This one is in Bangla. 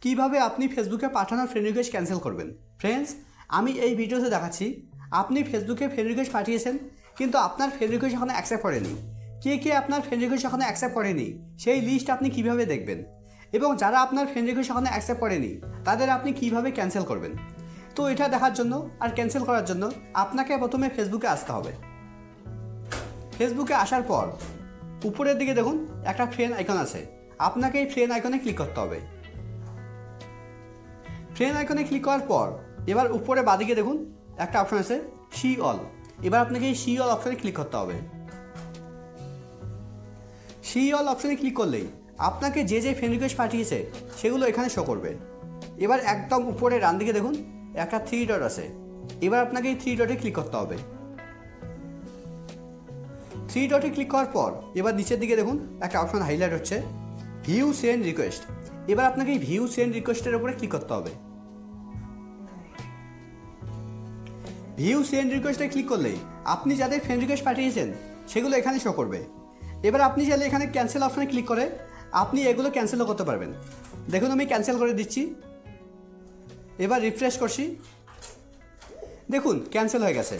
কিভাবে আপনি ফেসবুকে পাঠানো ফ্রেন্ড রিকোয়েস্ট ক্যান্সেল করবেন। ফ্রেন্ডস, আমি এই ভিডিওতে দেখাচ্ছি আপনি ফেসবুকে ফ্রেন্ড রিকোয়েস্ট পাঠিয়েছেন কিন্তু আপনার ফ্রেন্ড রিকোয়েস্ট এখনো অ্যাকসেপ্ট করেনি। কে আপনার ফ্রেন্ড রিকোয়েস্ট এখনো অ্যাকসেপ্ট করেনি সেই লিস্ট আপনি কিভাবে দেখবেন, এবং যারা আপনার ফ্রেন্ড রিকোয়েস্ট এখনো অ্যাকসেপ্ট করেনি তাদের আপনি কিভাবে ক্যান্সেল করবেন। তো এটা দেখার জন্য আর ক্যান্সেল করার জন্য আপনাকে প্রথমে ফেসবুকে আসতে হবে। ফেসবুকে আসার পর উপরের দিকে দেখুন একটা ফ্রেন্ড আইকন আছে, আপনাকে এই ফ্রেন্ড আইকনে ক্লিক করতে হবে। ফ্রেন্ড আইকনে ক্লিক করার পর এবার উপরে বাঁদিকে দেখুন একটা অপশন আছে সি অল। এবার আপনাকে এই সি অল অপশনে ক্লিক করতে হবে। সি অল অপশনে ক্লিক করলেই আপনাকে যে ফ্রেন্ড রিকোয়েস্ট পাঠিয়েছে সেগুলো এখানে শো করবে। এবার একদম উপরে ডান দিকে দেখুন একটা থ্রি ডট আছে, এবার আপনাকে এই থ্রি ডটে ক্লিক করতে হবে। থ্রি ডটে ক্লিক করার পর এবার নিচের দিকে দেখুন একটা অপশন হাইলাইট হচ্ছে ভিউ সেন্ড রিকোয়েস্ট। এবার আপনাকে এই ভিউ সেন্ড রিকোয়েস্টের উপরে ক্লিক করতে হবে। ভিউ সেন্ড রিকোয়েস্টে ক্লিক করলেই আপনি যাদের ফ্রেন্ড রিকোয়েস্ট পাঠিয়েছেন সেগুলো এখানে শো করবে। এবার আপনি চাইলে এখানে ক্যান্সেল অপশনে ক্লিক করে আপনি এগুলো ক্যান্সেলও করতে পারবেন। দেখুন আমি ক্যান্সেল করে দিচ্ছি, এবার রিফ্রেশ করছি, দেখুন ক্যান্সেল হয়ে গেছে।